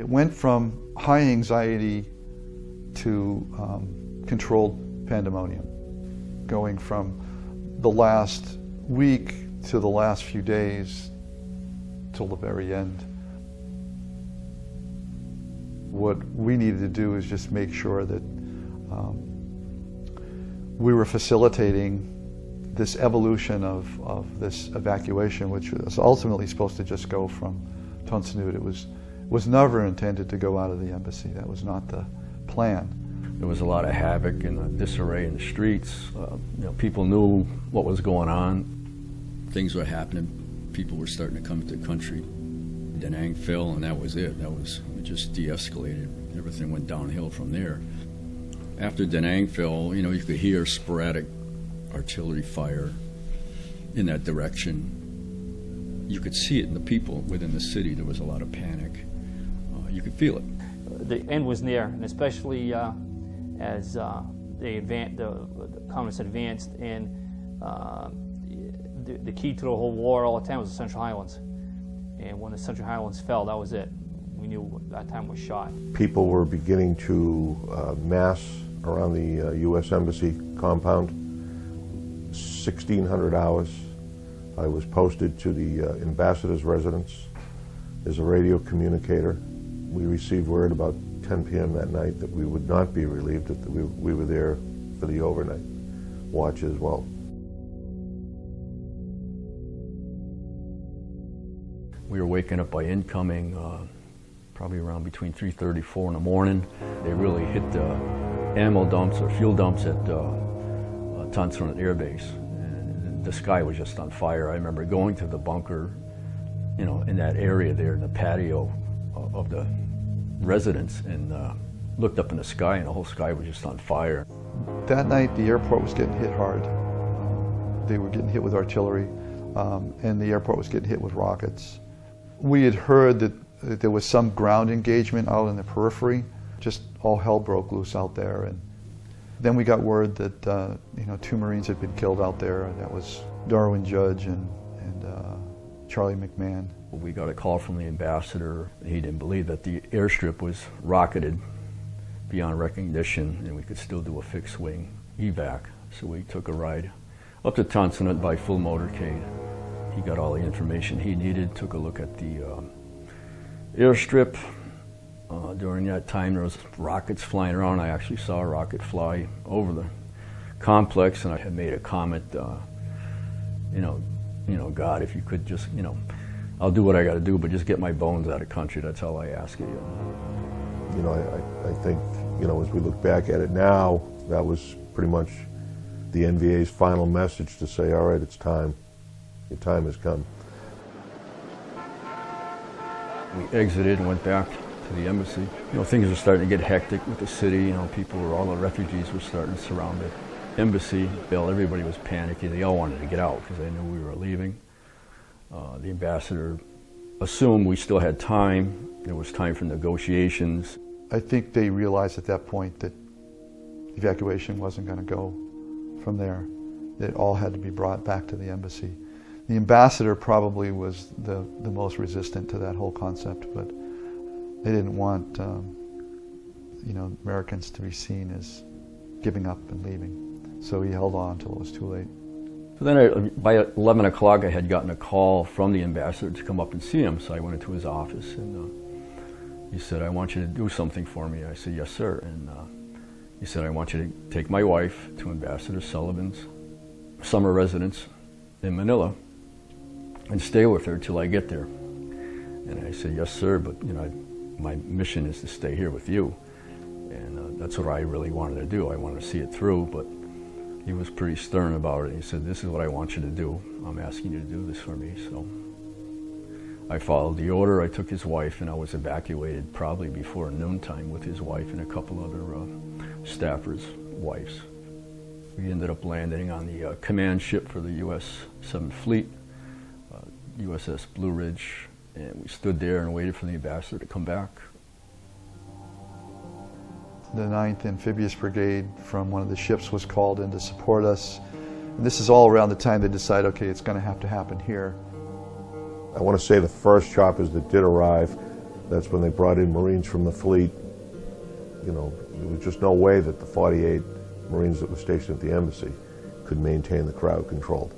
It went from high anxiety to controlled pandemonium, going from the last week to the last few days till the very end. What we needed to do is just make sure that we were facilitating this evolution of this evacuation, which was ultimately supposed to just go from Tonsanut. It was never intended to go out of the embassy. That was not the plan. There was a lot of havoc and disarray in the streets. People knew what was going on. Things were happening. People were starting to come to the country. Da Nang fell, and that was it. It just de-escalated. Everything went downhill from there. After Da Nang fell, you could hear sporadic artillery fire in that direction. You could see it in the people within the city. There was a lot of panic. You could feel it. The end was near, and especially as the communists advanced, and the key to the whole war all the time was the Central Highlands. And when the Central Highlands fell, that was it. We knew that time was shot. People were beginning to mass around the U.S. Embassy compound. 1,600 hours. I was posted to the ambassador's residence as a radio communicator. We received word about 10 p.m. that night that we would not be relieved, that we were there for the overnight watch as well. We were waking up by incoming probably around between 3:30 and 4 in the morning. They really hit the ammo dumps or fuel dumps at Tonsanut Air Base. And the sky was just on fire. I remember going to the bunker, in that area there in the patio of the residence, and looked up in the sky, and the whole sky was just on fire. That night, the airport was getting hit hard. They were getting hit with artillery, and the airport was getting hit with rockets. We had heard that there was some ground engagement out in the periphery. Just all hell broke loose out there. And then we got word that 2 Marines had been killed out there, and that was Darwin Judge and Charlie McMahon. We got a call from the ambassador. He didn't believe that the airstrip was rocketed beyond recognition, and we could still do a fixed wing evac. So we took a ride up to Tonsanut by full motorcade. He got all the information he needed, took a look at the airstrip. During that time, there was rockets flying around. I actually saw a rocket fly over the complex, and I had made a comment, God, if you could just, I'll do what I got to do, but just get my bones out of the country. That's all I ask of you. I think, as we look back at it now, that was pretty much the NVA's final message to say, all right, it's time. Your time has come. We exited and went back to the embassy. Things were starting to get hectic with the city. All the refugees were starting to surround the embassy. Everybody was panicking. They all wanted to get out because they knew we were leaving. The ambassador assumed we still had time. There was time for negotiations. I think they realized at that point that evacuation wasn't going to go from there. It all had to be brought back to the embassy. The ambassador probably was the most resistant to that whole concept, but they didn't want Americans to be seen as giving up and leaving. So he held on until it was too late. So then by 11 o'clock I had gotten a call from the ambassador to come up and see him, so I went into his office, and he said, I want you to do something for me. I said, yes, sir. And he said, I want you to take my wife to Ambassador Sullivan's summer residence in Manila and stay with her till I get there. And I said, yes, sir, but my mission is to stay here with you. And that's what I really wanted to do. I wanted to see it through, but he was pretty stern about it. He said, this is what I want you to do. I'm asking you to do this for me. So I followed the order. I took his wife, and I was evacuated probably before noontime with his wife and a couple other staffers' wives. We ended up landing on the command ship for the U.S. 7th Fleet, USS Blue Ridge, and we stood there and waited for the ambassador to come back. The 9th Amphibious Brigade from one of the ships was called in to support us. And this is all around the time they decide, okay, it's going to happen here. I want to say the first choppers that did arrive, That's when they brought in Marines from the fleet. You know, there was just no way that the 48 Marines that were stationed at the embassy could maintain the crowd controlled.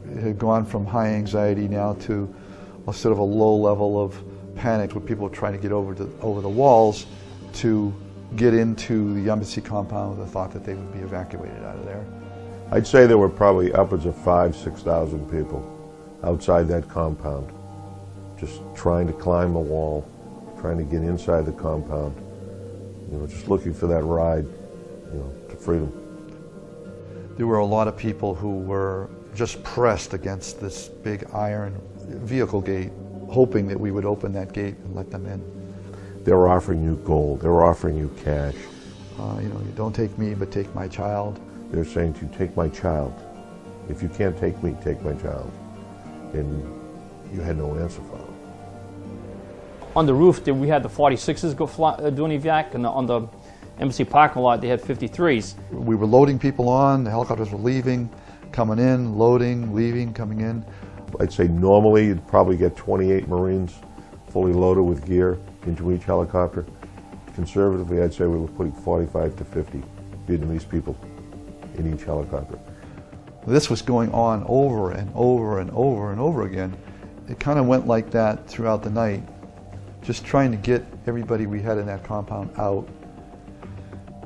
It had gone from high anxiety now to a sort of a low level of panic, where people were trying to get over the walls to get into the embassy compound with the thought that they would be evacuated out of there. I'd say there were probably upwards of 5,000-6,000 people outside that compound, just trying to climb the wall, trying to get inside the compound, you know, just looking for that ride, you know, to freedom. There were a lot of people who were just pressed against this big iron vehicle gate, hoping that we would open that gate and let them in. They were offering you gold. They were offering you cash. You know, you don't take me, but take my child. They're saying to you, take my child. If you can't take me, take my child. And you had no answer for them. On the roof, we had the 46s go doing evac, and on the embassy parking lot, they had 53s. We were loading people on, the helicopters were leaving, coming in, loading, leaving, coming in. I'd say normally you'd probably get 28 Marines fully loaded with gear into each helicopter. Conservatively, I'd say we were putting 45 to 50 Vietnamese people in each helicopter. This was going on over and over and over and over again. It kind of went like that throughout the night, just trying to get everybody we had in that compound out.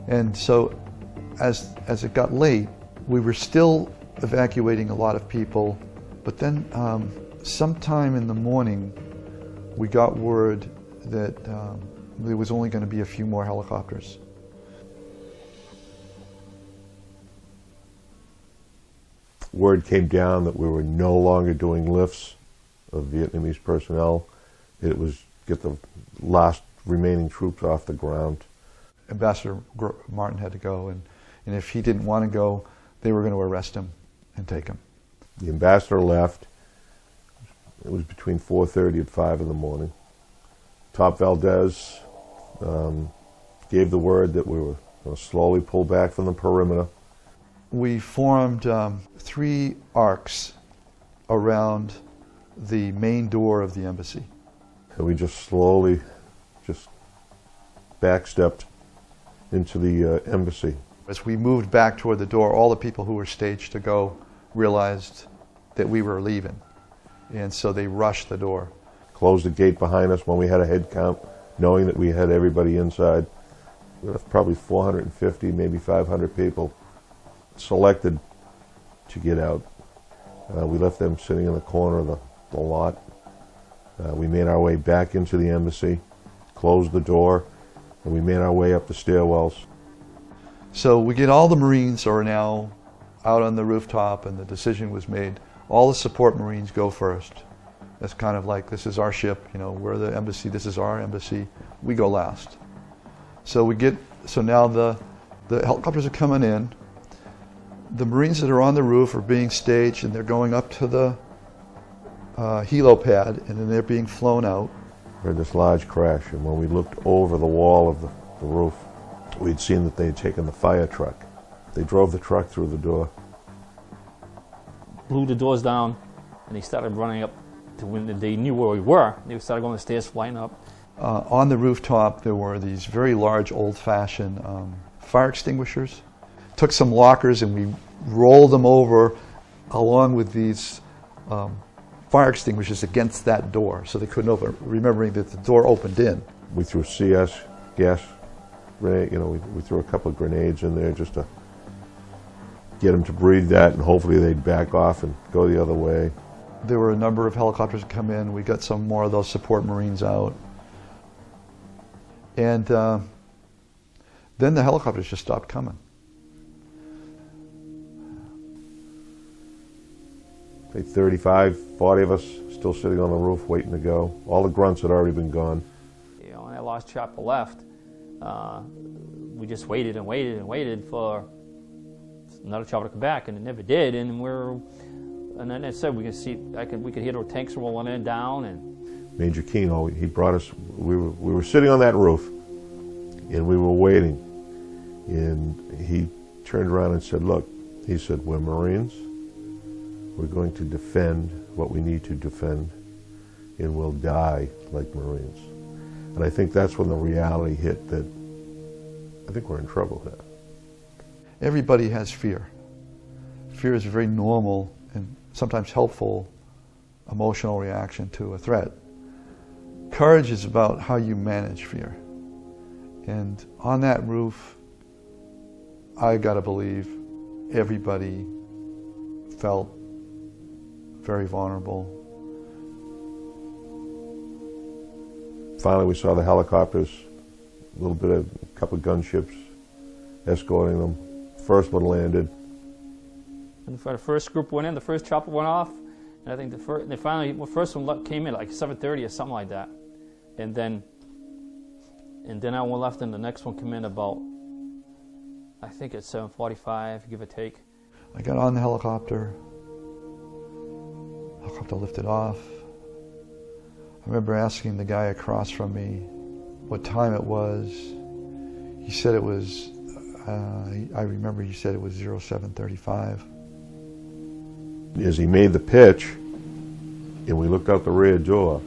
And so as it got late, we were still evacuating a lot of people, but then sometime in the morning we got word that there was only going to be a few more helicopters. Word came down that we were no longer doing lifts of Vietnamese personnel. It was get the last remaining troops off the ground. Ambassador Martin had to go, and if he didn't want to go, they were going to arrest him and take him. The ambassador left. It was between 4:30 and 5 in the morning. Top Valdez gave the word that we were going to slowly pull back from the perimeter. We formed 3 arcs around the main door of the embassy. And we just slowly backstepped into the embassy. As we moved back toward the door, all the people who were staged to go realized that we were leaving. And so they rushed the door. Closed the gate behind us when we had a head count, knowing that we had everybody inside. We left probably 450, maybe 500 people selected to get out. We left them sitting in the corner of the lot. We made our way back into the embassy, closed the door, and we made our way up the stairwells. So we get all the Marines are now out on the rooftop, and the decision was made. All the support Marines go first. That's kind of like, this is our ship, you know, we're the embassy, this is our embassy, we go last. So now the helicopters are coming in. The Marines that are on the roof are being staged, and they're going up to the helipad, and then they're being flown out. We heard this large crash, and when we looked over the wall of the roof, we'd seen that they had taken the fire truck. They drove the truck through the door. Blew the doors down, and they started running up to when they knew where we were. They started going the stairs, flying up. On the rooftop, there were these very large, old-fashioned fire extinguishers. Took some lockers, and we rolled them over along with these fire extinguishers against that door, so they couldn't open, remembering that the door opened in. We threw CS, gas grenade, you know, we threw a couple of grenades in there just to get them to breathe that, and hopefully they'd back off and go the other way. There were a number of helicopters that come in. We got some more of those support Marines out. And then the helicopters just stopped coming. Say 35, 40 of us still sitting on the roof waiting to go. All the grunts had already been gone. You know, when that last chopper left, we just waited and waited and waited for another chopper to come back, and it never did. And then I said we could hear the tanks rolling in down. And Major Keno, he brought us. We were sitting on that roof, and we were waiting. And he turned around and said, "Look," he said, "we're Marines. We're going to defend what we need to defend, and we'll die like Marines." And I think that's when the reality hit that I think we're in trouble here. Everybody has fear. Fear is a very normal and sometimes helpful emotional reaction to a threat. Courage is about how you manage fear. And on that roof, I gotta believe everybody felt very vulnerable. Finally, we saw the helicopters, a couple of gunships escorting them. First one landed. And the first group went in, the first chopper went off, and I think the first one came in like 7:30 or something like that. And then I one left, and the next one came in about, I think it's 7:45, give or take. I got on the helicopter. Helicopter lifted off. I remember asking the guy across from me what time it was. He said it was, I remember he said it was 07:35. As he made the pitch, and we looked out the rear door,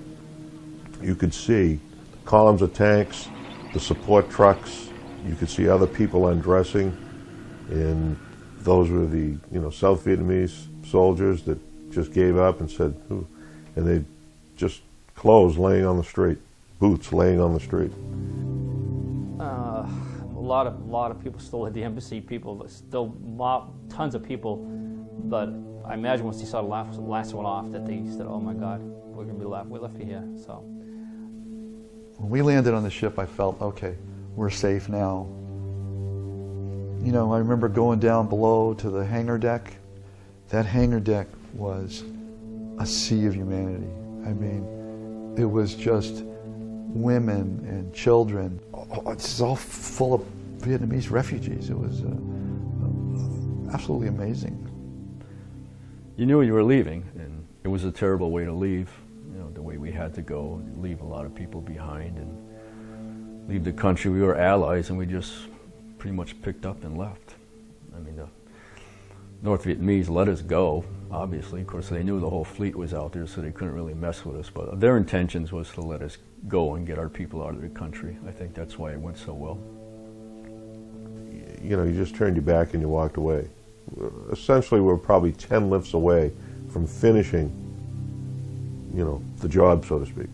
you could see columns of tanks, the support trucks, you could see other people undressing, and those were the South Vietnamese soldiers that just gave up and said, "Ooh," and they just clothes laying on the street, boots laying on the street. A lot of people still at the embassy. People still tons of people, but I imagine once they saw the last one off, that they said, "Oh my God, we're gonna be left. We're left here." So when we landed on the ship, I felt, okay, we're safe now. I remember going down below to the hangar deck. That hangar deck was a sea of humanity. I mean, it was just women and children. It's all full of Vietnamese refugees. It was absolutely amazing. You knew you were leaving, and it was a terrible way to leave, the way we had to go, leave a lot of people behind and leave the country. We were allies, and we just pretty much picked up and left. I mean, the North Vietnamese let us go, obviously. Of course, they knew the whole fleet was out there, so they couldn't really mess with us, but their intentions was to let us go and get our people out of the country. I think that's why it went so well. You just turned your back and you walked away. Essentially, we're probably 10 lifts away from finishing, the job, so to speak.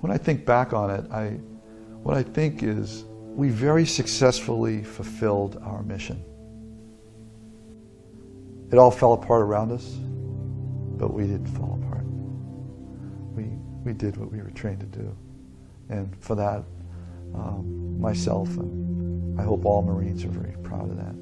When I think back on it, what I think is we very successfully fulfilled our mission. It all fell apart around us, but we didn't fall apart. We did what we were trained to do. And for that, myself and I hope all Marines are very proud of that.